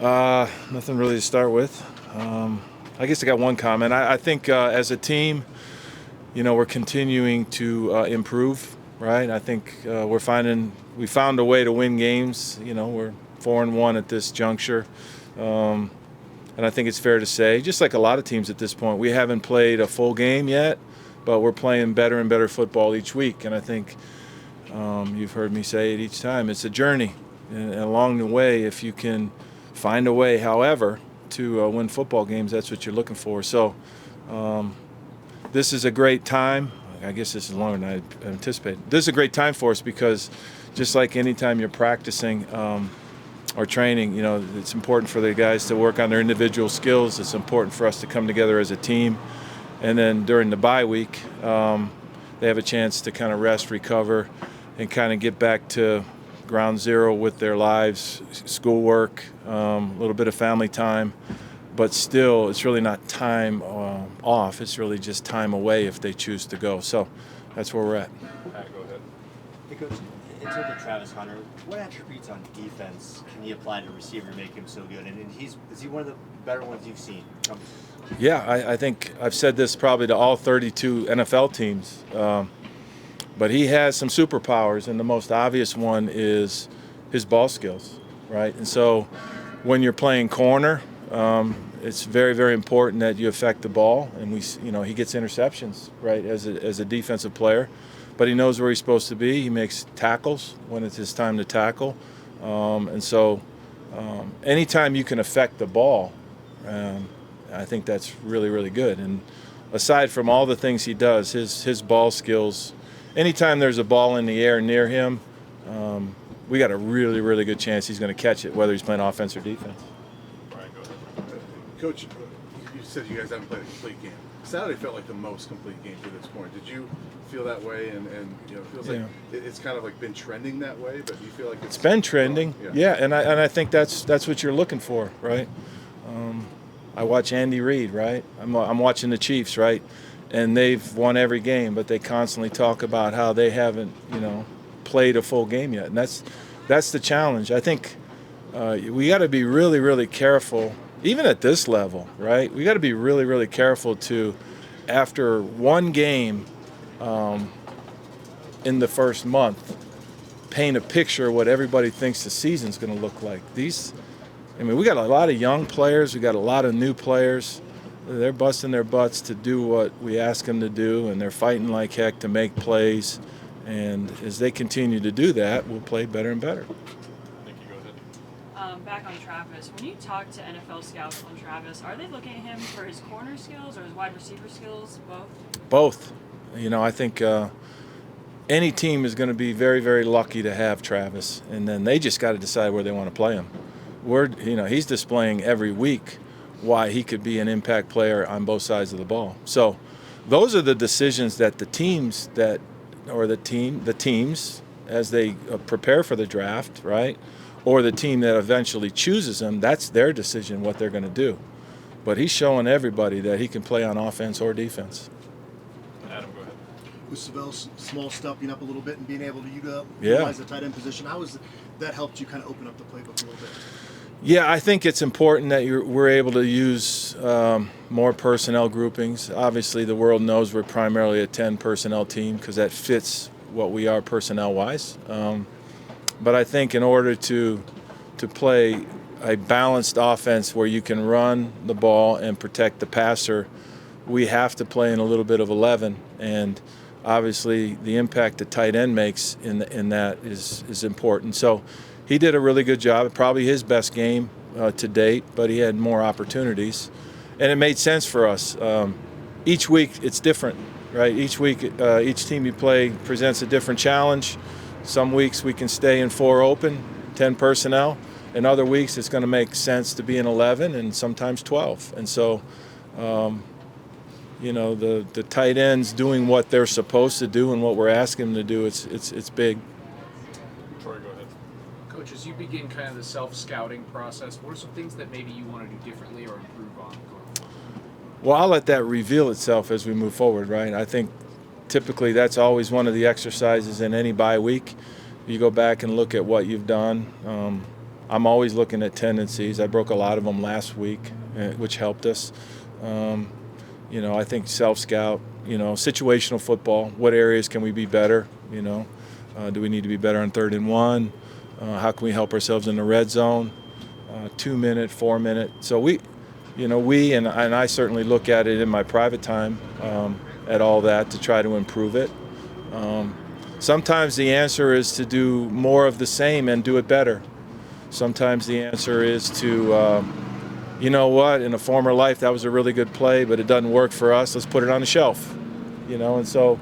Nothing really to start with. I guess I got one comment. I think as a team, we're continuing to improve, right? I think we found a way to win games. We're 4-1 at this juncture. And I think it's fair to say, just like a lot of teams at this point, we haven't played a full game yet, but we're playing better and better football each week. And I think you've heard me say it each time, it's a journey. And along the way, if you can find a way, however, to win football games, that's what you're looking for. So this is a great time. I guess this is longer than I anticipated. This is a great time for us because just like any time you're practicing or training, it's important for the guys to work on their individual skills. It's important for us to come together as a team. And then during the bye week, they have a chance to kind of rest, recover, and kind of get back to ground zero with their lives, schoolwork, a little bit of family time. But still, it's really not time off. It's really just time away if they choose to go. So that's where we're at. Pat, go ahead. Hey, Coach, in terms of Travis Hunter, what attributes on defense can he apply to receiver to make him so good? And is he one of the better ones you've seen? Yeah, I think I've said this probably to all 32 NFL teams. But he has some superpowers, and the most obvious one is his ball skills, right? And so when you're playing corner, it's very, very important that you affect the ball. And he gets interceptions, right, as a defensive player. But he knows where he's supposed to be. He makes tackles when it's his time to tackle. And so anytime you can affect the ball, I think that's really, really good. And aside from all the things he does, his ball skills, anytime there's a ball in the air near him, we got a really, really good chance he's going to catch it, whether he's playing offense or defense. All right, go ahead. Coach, you said you guys haven't played a complete game. Saturday felt like the most complete game to this point. Did you feel that way? And it feels like it's kind of like been trending that way, but do you feel like it's been trending? Yeah, and I think that's what you're looking for, right? I watch Andy Reid, right? I'm watching the Chiefs, right? And they've won every game, but they constantly talk about how they haven't, played a full game yet. And that's the challenge. I think we got to be really, really careful, even at this level, right? We got to be really, really careful to, after one game in the first month, paint a picture of what everybody thinks the season's going to look like. We got a lot of young players. We got a lot of new players. They're busting their butts to do what we ask them to do, and they're fighting like heck to make plays. And as they continue to do that, we'll play better and better. Nikki, go ahead. Back on Travis, when you talk to NFL scouts on Travis, are they looking at him for his corner skills or his wide receiver skills, both? Both. I think any team is going to be very, very lucky to have Travis, and then they just got to decide where they want to play him. He's displaying every week why he could be an impact player on both sides of the ball. So those are the decisions that the teams as they prepare for the draft, right? Or the team that eventually chooses him, that's their decision what they're going to do. But he's showing everybody that he can play on offense or defense. Adam, go ahead. With Savell Small stepping up a little bit and being able to utilize the tight end position, how has that helped you kind of open up the playbook a little bit? Yeah, I think it's important that we're able to use more personnel groupings. Obviously, the world knows we're primarily a 10 personnel team because that fits what we are personnel-wise. But I think in order to play a balanced offense where you can run the ball and protect the passer, we have to play in a little bit of 11. And obviously, the impact the tight end makes in that is important. So he did a really good job, probably his best game to date, but he had more opportunities. And it made sense for us. Each week it's different, right? Each week, each team you play presents a different challenge. Some weeks we can stay in 4 open, 10 personnel. And other weeks it's going to make sense to be in 11 and sometimes 12. And so, the tight ends doing what they're supposed to do and what we're asking them to do, it's big. Troy, go ahead. Coach, as you begin kind of the self-scouting process, what are some things that maybe you want to do differently or improve on? Well, I'll let that reveal itself as we move forward, right? I think typically that's always one of the exercises in any bye week. You go back and look at what you've done. I'm always looking at tendencies. I broke a lot of them last week, which helped us. I think self-scout, situational football. What areas can we be better? Do we need to be better on 3rd and 1? How can we help ourselves in the red zone? 2-minute, 4-minute. So we and I certainly look at it in my private time at all that to try to improve it. Sometimes the answer is to do more of the same and do it better. Sometimes the answer is to, in a former life that was a really good play, but it doesn't work for us. Let's put it on the shelf. And so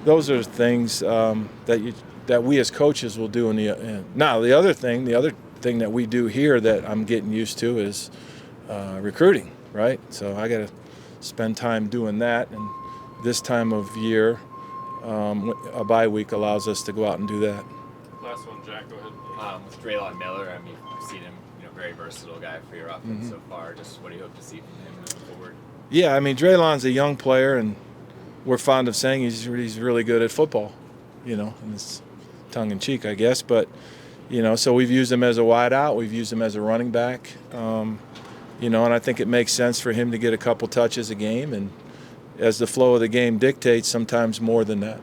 those are things that we as coaches will do. Now the other thing that we do here that I'm getting used to is recruiting, right? So I got to spend time doing that, and this time of year, a bye week allows us to go out and do that. Last one, Jack, go ahead. With Draylon Miller, I mean, you've seen him, very versatile guy for your offense so far. Just what do you hope to see from him moving forward? Yeah, I mean, Draylon's a young player, and we're fond of saying he's really good at football, and it's tongue-in-cheek, I guess. But, so we've used him as a wideout. We've used him as a running back. And I think it makes sense for him to get a couple touches a game, and as the flow of the game dictates, sometimes more than that.